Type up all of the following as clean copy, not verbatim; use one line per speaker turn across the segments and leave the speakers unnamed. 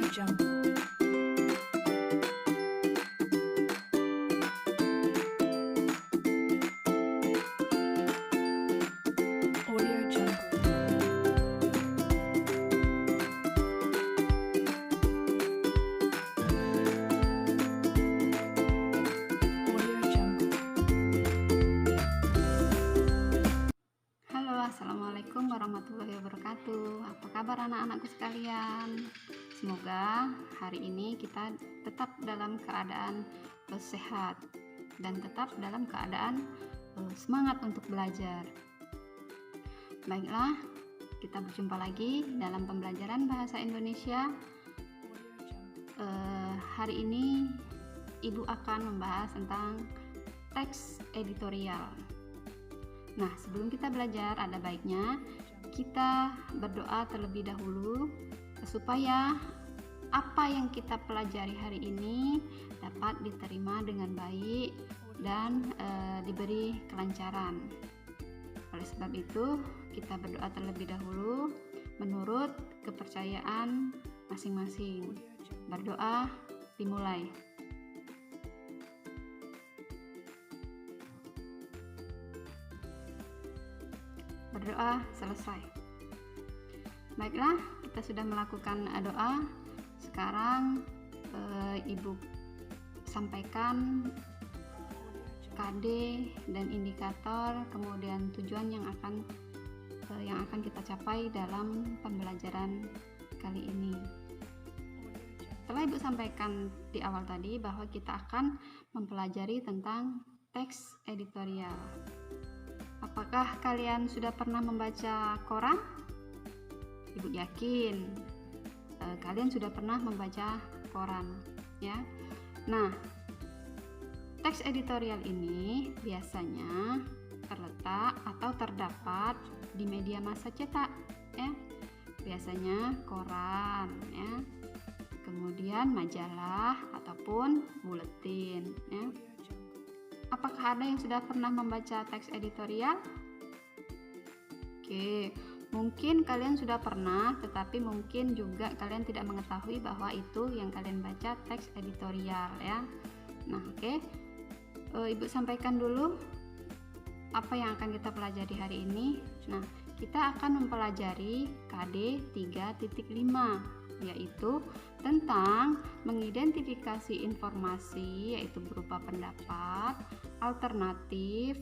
Jungle. Audio Jungle. Audio Jungle.
Halo, assalamualaikum warahmatullahi wabarakatuh. Apa kabar anak-anakku sekalian? Semoga hari ini kita tetap dalam keadaan sehat dan tetap dalam keadaan semangat untuk belajar. Baiklah, kita berjumpa lagi dalam pembelajaran bahasa Indonesia. Hari ini Ibu akan membahas tentang teks editorial. Nah, sebelum kita belajar, ada baiknya kita berdoa terlebih dahulu supaya apa yang kita pelajari hari ini dapat diterima dengan baik dan diberi kelancaran. Oleh sebab itu, kita berdoa terlebih dahulu menurut kepercayaan masing-masing. Berdoa dimulai. Berdoa selesai. Baiklah, kita sudah melakukan doa. Sekarang Ibu sampaikan KD dan indikator, kemudian tujuan yang akan kita capai dalam pembelajaran kali ini. Setelah Ibu sampaikan di awal tadi bahwa kita akan mempelajari tentang teks editorial. Apakah kalian sudah pernah membaca koran? Ibu yakin kalian sudah pernah membaca koran, ya. Nah, teks editorial ini biasanya terletak atau terdapat di media massa cetak, ya. Biasanya koran, ya. Kemudian majalah ataupun buletin, ya. Apakah ada yang sudah pernah membaca teks editorial? Oke, mungkin kalian sudah pernah, tetapi mungkin juga kalian tidak mengetahui bahwa itu yang kalian baca teks editorial, ya. Nah, oke. Ibu sampaikan dulu apa yang akan kita pelajari hari ini. Nah, kita akan mempelajari KD 3.5, yaitu tentang mengidentifikasi informasi, yaitu berupa pendapat, alternatif,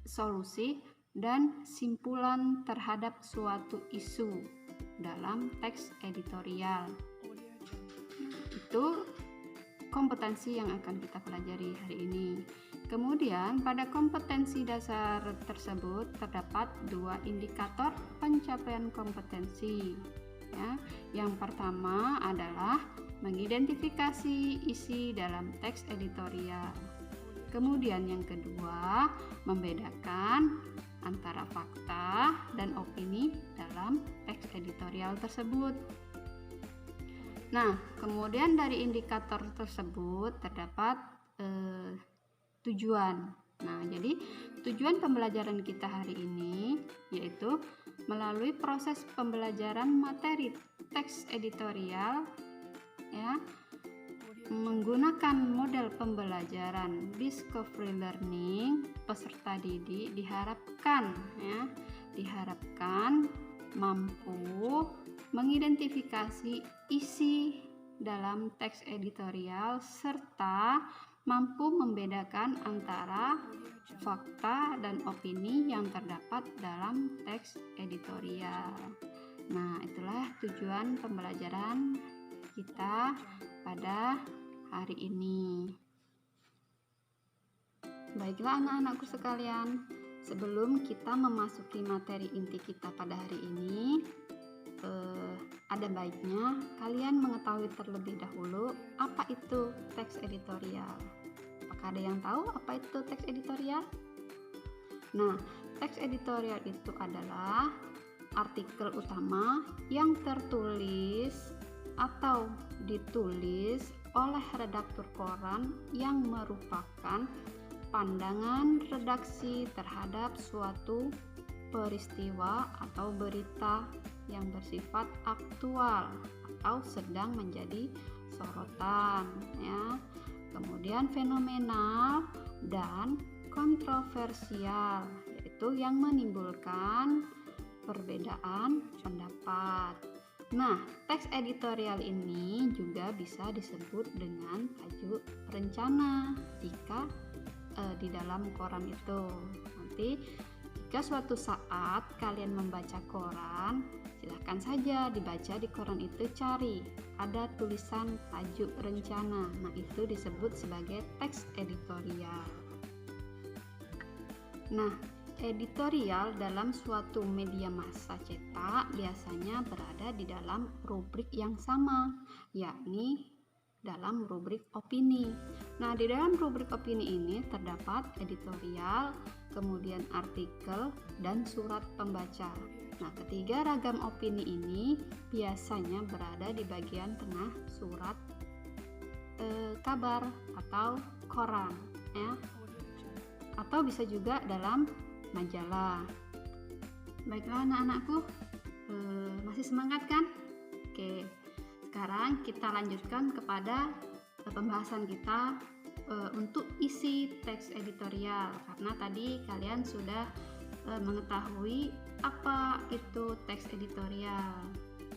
solusi, dan simpulan terhadap suatu isu dalam teks editorial. Itu kompetensi yang akan kita pelajari hari ini. Kemudian pada kompetensi dasar tersebut terdapat dua indikator pencapaian kompetensi. Ya, yang pertama adalah mengidentifikasi isi dalam teks editorial. Kemudian yang kedua, membedakan antara fakta dan opini dalam teks editorial tersebut. Nah, kemudian dari indikator tersebut terdapat tujuan. Nah, jadi tujuan pembelajaran kita hari ini yaitu melalui proses pembelajaran materi teks editorial, ya, menggunakan model pembelajaran discovery learning, peserta didik diharapkan mampu mengidentifikasi isi dalam teks editorial serta mampu membedakan antara fakta dan opini yang terdapat dalam teks editorial. Nah, itulah tujuan pembelajaran kita pada hari ini. Baiklah anak-anakku sekalian, sebelum kita memasuki materi inti kita pada hari ini, ada baiknya kalian mengetahui terlebih dahulu apa itu teks editorial. Apakah ada yang tahu apa itu teks editorial? Nah, teks editorial itu adalah artikel utama yang tertulis atau ditulis oleh redaktur koran yang merupakan pandangan redaksi terhadap suatu peristiwa atau berita yang bersifat aktual atau sedang menjadi sorotan ya. Kemudian fenomenal dan kontroversial, yaitu yang menimbulkan perbedaan pendapat. Nah, teks editorial ini juga bisa disebut dengan tajuk rencana jika di dalam koran itu. Nanti jika suatu saat kalian membaca koran, silahkan saja dibaca di koran itu, cari ada tulisan tajuk rencana. Nah, itu disebut sebagai teks editorial. Nah, editorial dalam suatu media massa cetak biasanya berada di dalam rubrik yang sama, yakni dalam rubrik opini. Nah, di dalam rubrik opini ini terdapat editorial, kemudian artikel, dan surat pembaca. Nah, ketiga ragam opini ini biasanya berada di bagian tengah surat kabar atau koran ya, atau bisa juga dalam majalah. Baiklah anak-anakku, masih semangat kan? Oke, sekarang kita lanjutkan kepada pembahasan kita untuk isi teks editorial, karena tadi kalian sudah mengetahui apa itu teks editorial.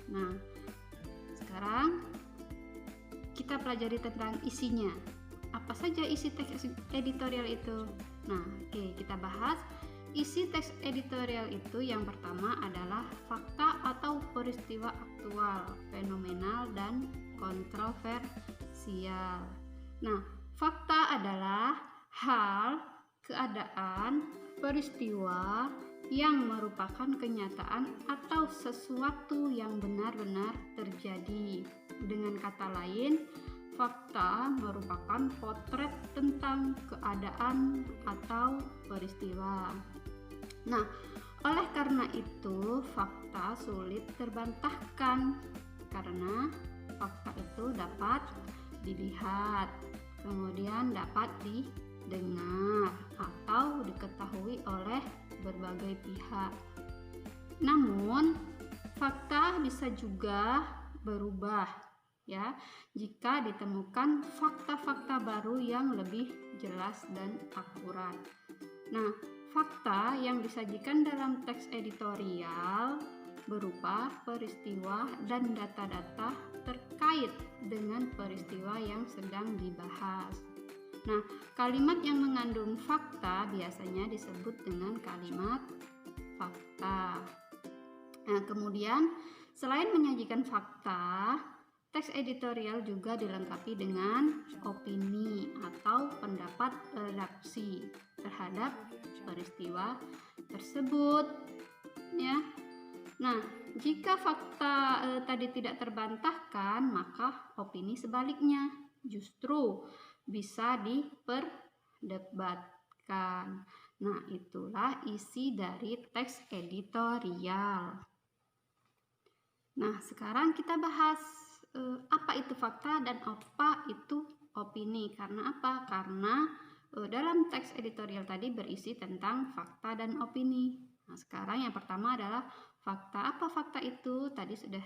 Nah, sekarang kita pelajari tentang isinya. Apa saja isi teks editorial itu? Nah, oke, kita bahas. Isi teks editorial itu yang pertama adalah fakta atau peristiwa aktual, fenomenal, dan kontroversial. Nah, fakta adalah hal, keadaan, peristiwa yang merupakan kenyataan atau sesuatu yang benar-benar terjadi. Dengan kata lain, fakta merupakan potret tentang keadaan atau peristiwa. Nah, oleh karena itu fakta sulit terbantahkan karena fakta itu dapat dilihat, kemudian dapat didengar atau diketahui oleh berbagai pihak. Namun, fakta bisa juga berubah ya jika ditemukan fakta-fakta baru yang lebih jelas dan akurat. Nah, fakta yang disajikan dalam teks editorial berupa peristiwa dan data-data terkait dengan peristiwa yang sedang dibahas. Nah, kalimat yang mengandung fakta biasanya disebut dengan kalimat fakta. Nah, kemudian selain menyajikan fakta, teks editorial juga dilengkapi dengan opini atau pendapat redaksi terhadap peristiwa tersebut ya. Nah, jika fakta tadi tidak terbantahkan, maka opini sebaliknya justru bisa diperdebatkan. Nah, itulah isi dari teks editorial. Nah, sekarang kita bahas apa itu fakta dan apa itu opini. Karena apa? Karena dalam teks editorial tadi berisi tentang fakta dan opini. Nah, sekarang yang pertama adalah fakta. Apa fakta itu? Tadi sudah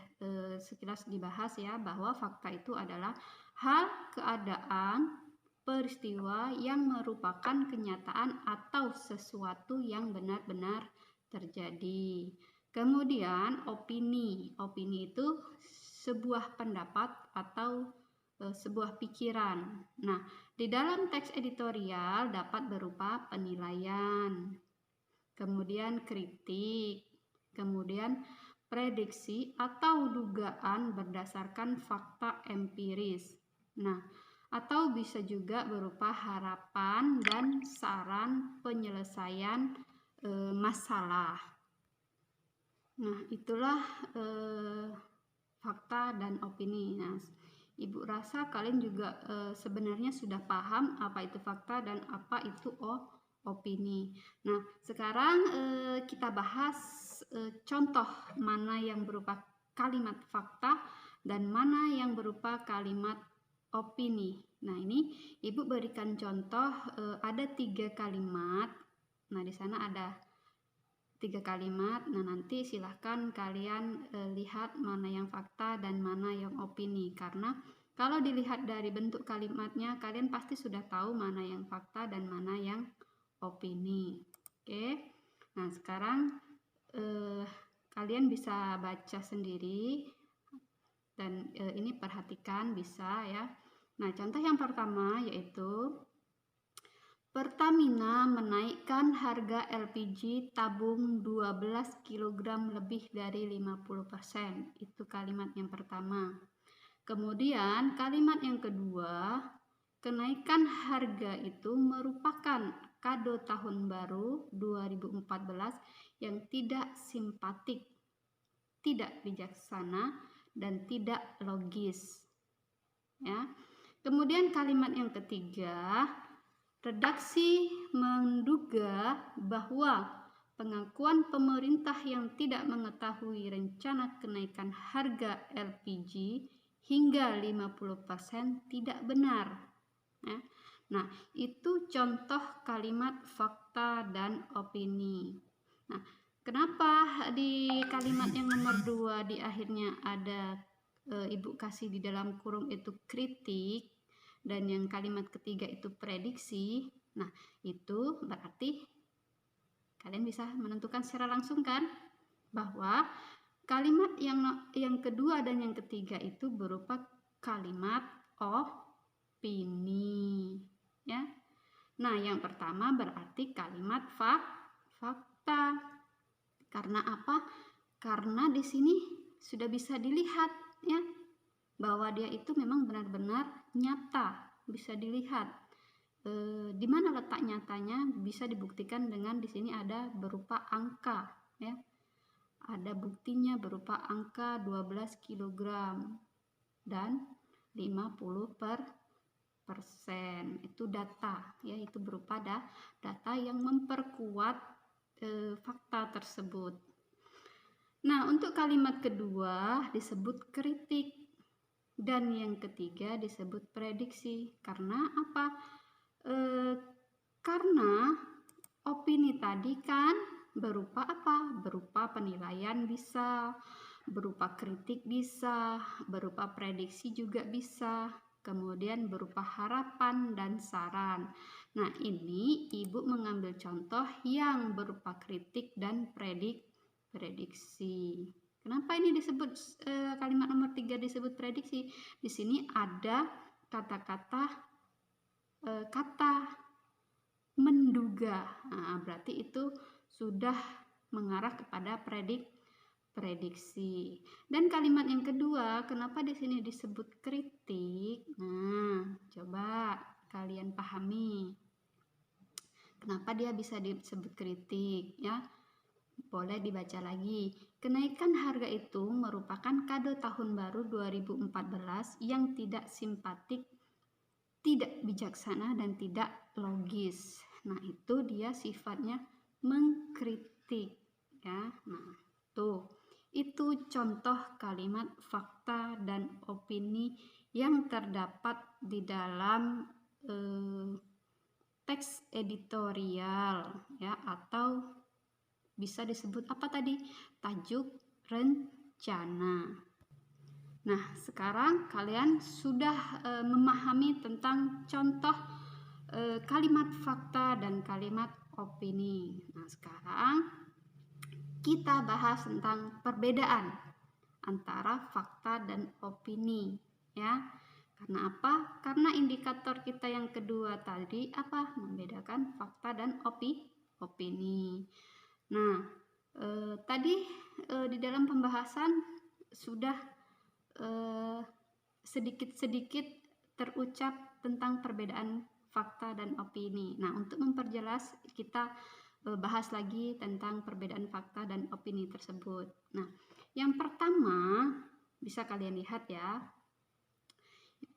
sekilas dibahas ya, bahwa fakta itu adalah hal, keadaan, peristiwa yang merupakan kenyataan atau sesuatu yang benar-benar terjadi. Kemudian opini. Opini itu sebuah pendapat atau sebuah pikiran. Nah, di dalam teks editorial dapat berupa penilaian, kemudian kritik, kemudian prediksi atau dugaan berdasarkan fakta empiris. Nah, atau bisa juga berupa harapan dan saran penyelesaian masalah. Nah, itulah fakta dan opini. Nah, Ibu rasa kalian juga sebenarnya sudah paham apa itu fakta dan apa itu opini. Nah, sekarang kita bahas contoh mana yang berupa kalimat fakta dan mana yang berupa kalimat opini. Nah, ini Ibu berikan contoh ada 3 kalimat. Nah, di sana ada 3 kalimat. Nah, nanti silahkan kalian lihat mana yang fakta dan mana yang opini, karena kalau dilihat dari bentuk kalimatnya kalian pasti sudah tahu mana yang fakta dan mana yang opini. Oke. Nah, sekarang kalian bisa baca sendiri dan ini perhatikan bisa ya. Nah, contoh yang pertama yaitu Pertamina menaikkan harga LPG tabung 12 kg lebih dari 50%. Itu kalimat yang pertama. Kemudian kalimat yang kedua, kenaikan harga itu merupakan kado tahun baru 2014 yang tidak simpatik, tidak bijaksana, dan tidak logis. Ya. Kemudian kalimat yang ketiga, redaksi menduga bahwa pengakuan pemerintah yang tidak mengetahui rencana kenaikan harga LPG hingga 50% tidak benar. Ya. Nah, itu contoh kalimat fakta dan opini. Nah, kenapa di kalimat yang nomor 2 di akhirnya ada Ibu kasih di dalam kurung itu kritik, dan yang kalimat ketiga itu prediksi. Nah, itu berarti kalian bisa menentukan secara langsung kan bahwa kalimat yang kedua dan yang ketiga itu berupa kalimat opini, ya. Nah, yang pertama berarti kalimat fakta. Karena apa? Karena di sini sudah bisa dilihat ya bahwa dia itu memang benar-benar nyata, bisa dilihat. Di mana letak nyatanya bisa dibuktikan dengan di sini ada berupa angka ya. Ada buktinya berupa angka 12 kg dan 50%. Itu data ya, itu berupa data yang memperkuat fakta tersebut. Nah, untuk kalimat kedua disebut kritik dan yang ketiga disebut prediksi. Karena apa? Karena opini tadi kan berupa apa? Berupa penilaian bisa, berupa kritik bisa, berupa prediksi juga bisa, kemudian berupa harapan dan saran. Nah, ini Ibu mengambil contoh yang berupa kritik dan prediksi. Kenapa ini disebut kalimat nomor 3 disebut prediksi? Di sini ada kata-kata kata menduga. Nah, berarti itu sudah mengarah kepada prediksi. Dan kalimat yang kedua, kenapa di sini disebut kritik? Nah, coba kalian pahami. Kenapa dia bisa disebut kritik ya? Boleh dibaca lagi. Kenaikan harga itu merupakan kado tahun baru 2014 yang tidak simpatik, tidak bijaksana, dan tidak logis. Nah, itu dia sifatnya mengkritik ya. Nah, tuh. Itu contoh kalimat fakta dan opini yang terdapat di dalam teks editorial ya, atau bisa disebut apa tadi? Tajuk rencana. Nah, sekarang kalian sudah memahami tentang contoh kalimat fakta dan kalimat opini. Nah, sekarang kita bahas tentang perbedaan antara fakta dan opini ya. Karena apa? Karena indikator kita yang kedua tadi apa? Membedakan fakta dan opini. Nah, tadi di dalam pembahasan sudah sedikit-sedikit terucap tentang perbedaan fakta dan opini. Nah, untuk memperjelas kita bahas lagi tentang perbedaan fakta dan opini tersebut. Nah, yang pertama bisa kalian lihat ya,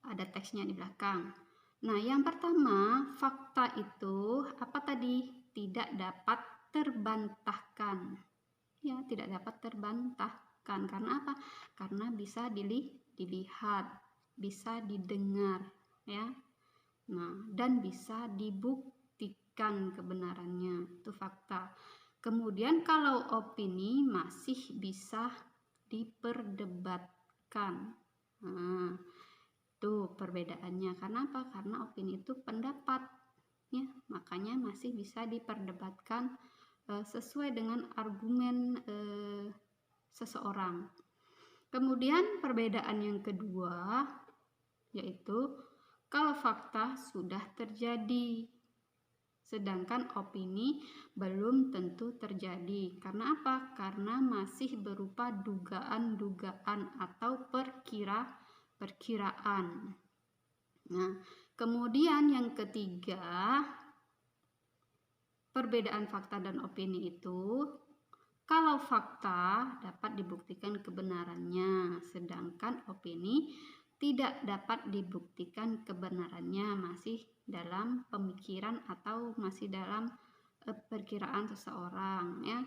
ada teksnya di belakang. Nah, yang pertama, fakta itu apa tadi? Tidak dapat terbantahkan. Ya, tidak dapat terbantahkan. Karena apa? Karena bisa dilihat, bisa didengar, ya. Nah, dan bisa dibuktikan kebenarannya. Itu fakta. Kemudian kalau opini masih bisa diperdebatkan. Nah, itu perbedaannya. Kenapa? Karena opini itu pendapat, ya, makanya masih bisa diperdebatkan sesuai dengan argumen seseorang. Kemudian perbedaan yang kedua yaitu kalau fakta sudah terjadi, sedangkan opini belum tentu terjadi. Karena apa? Karena masih berupa dugaan-dugaan atau perkiraan. Nah, kemudian yang ketiga, perbedaan fakta dan opini itu, kalau fakta dapat dibuktikan kebenarannya, sedangkan opini tidak dapat dibuktikan kebenarannya, masih dalam pemikiran atau masih dalam perkiraan seseorang, ya.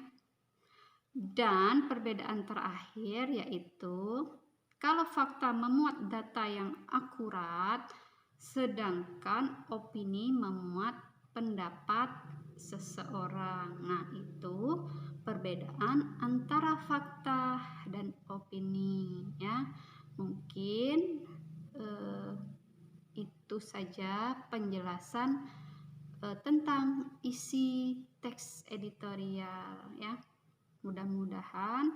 Dan perbedaan terakhir yaitu kalau fakta memuat data yang akurat, sedangkan opini memuat pendapat seseorang. Nah, itu perbedaan antara fakta dan opini, ya. Mungkin itu saja penjelasan tentang isi teks editorial, ya. Mudah-mudahan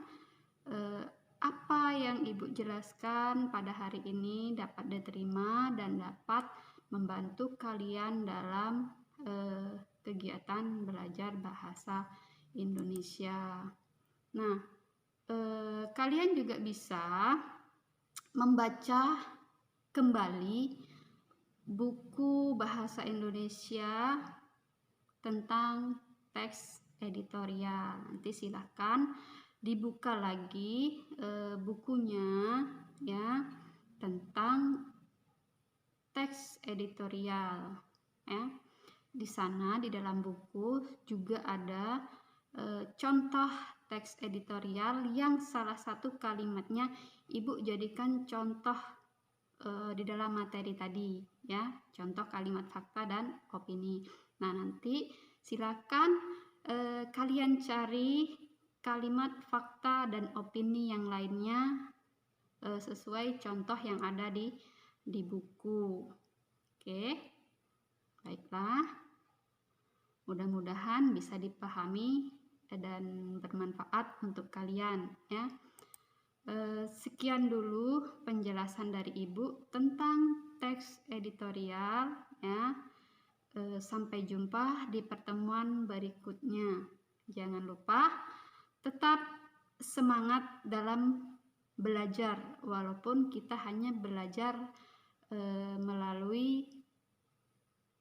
apa yang Ibu jelaskan pada hari ini dapat diterima dan dapat membantu kalian dalam kegiatan belajar bahasa Indonesia. Nah, kalian juga bisa membaca kembali buku bahasa Indonesia tentang teks editorial. Nanti silahkan dibuka lagi bukunya, ya, tentang teks editorial, ya. Di sana di dalam buku juga ada contoh teks editorial yang salah satu kalimatnya Ibu jadikan contoh di dalam materi tadi, ya, contoh kalimat fakta dan opini. Nah, nanti silakan kalian cari kalimat fakta dan opini yang lainnya sesuai contoh yang ada di buku. Oke, baiklah. Mudah-mudahan bisa dipahami dan bermanfaat untuk kalian, ya. Sekian dulu penjelasan dari Ibu tentang teks editorial, ya. Sampai jumpa di pertemuan berikutnya. Jangan lupa tetap semangat dalam belajar, walaupun kita hanya belajar melalui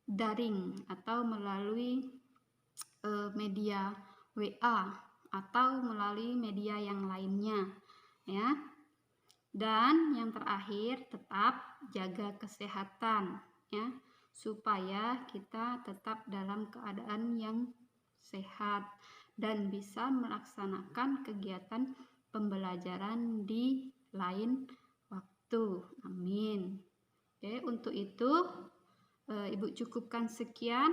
daring atau melalui media WA atau melalui media yang lainnya, ya. Dan yang terakhir, tetap jaga kesehatan, ya, supaya kita tetap dalam keadaan yang sehat dan bisa melaksanakan kegiatan pembelajaran di lain waktu. Amin. Oke, untuk itu Ibu cukupkan sekian.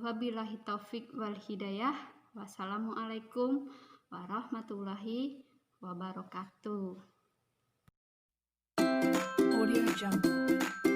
Wabillahi taufik wal hidayah. Wassalamualaikum warahmatullahi wabarakatuh.
Audio Jungle.